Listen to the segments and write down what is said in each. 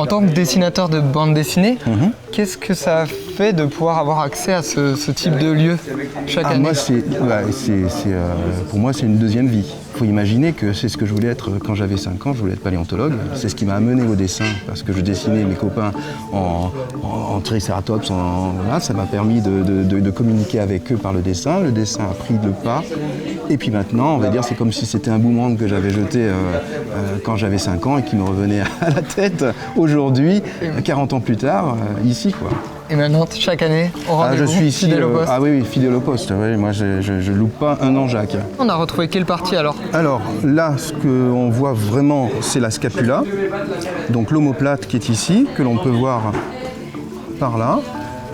En tant que dessinateur de bande dessinée, qu'est-ce que ça fait de pouvoir avoir accès à ce type de lieu chaque année? Pour moi, c'est une deuxième vie. Il faut imaginer que c'est ce que je voulais être quand j'avais 5 ans, je voulais être paléontologue. C'est ce qui m'a amené au dessin, parce que je dessinais mes copains en tricératops. Voilà, ça m'a permis de communiquer avec eux par le dessin. Le dessin a pris le pas. Et puis maintenant, on va dire, c'est comme si c'était un boomerang que j'avais jeté quand j'avais 5 ans et qui me revenait à la tête aujourd'hui, 40 ans plus tard, ici, quoi. Et maintenant, chaque année, au rendez-vous, je suis ici, fidèle au poste. oui, fidèle au poste. Oui, moi, je loupe pas un an, Jacques. On a retrouvé quelle partie alors? Alors là, ce qu'on voit vraiment, c'est la scapula, donc l'omoplate qui est ici, que l'on peut voir par là.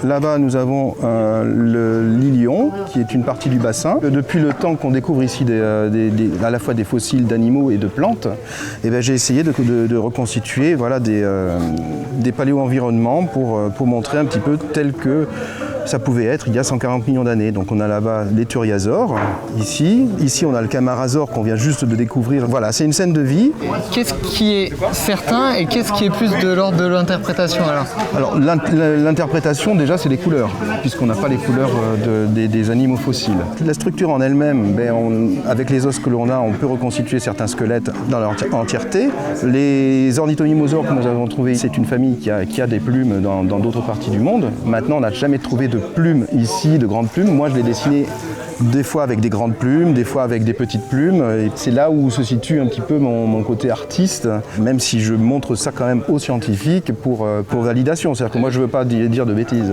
Là-bas, nous avons le l'ilion, qui est une partie du bassin. Depuis le temps qu'on découvre ici à la fois des fossiles d'animaux et de plantes, j'ai essayé de reconstituer voilà, des paléo-environnements pour montrer un petit peu tel que ça pouvait être il y a 140 millions d'années. Donc on a là-bas les Turriasaures, ici. Ici, on a le Camarasaure qu'on vient juste de découvrir. Voilà, c'est une scène de vie. Qu'est-ce qui est certain et qu'est-ce qui est plus de l'ordre de l'interprétation alors? Alors l'interprétation, déjà, c'est les couleurs, puisqu'on n'a pas les couleurs des animaux fossiles. La structure en elle-même, avec les os que l'on a, on peut reconstituer certains squelettes dans leur entièreté. Les ornithomimosaures que nous avons trouvés, c'est une famille qui a des plumes dans d'autres parties du monde. Maintenant, on n'a jamais trouvé de plumes ici, de grandes plumes. Moi, je l'ai dessiné des fois avec des grandes plumes, des fois avec des petites plumes. Et c'est là où se situe un petit peu mon côté artiste, même si je montre ça quand même aux scientifiques pour validation. C'est-à-dire que moi, je ne veux pas dire de bêtises.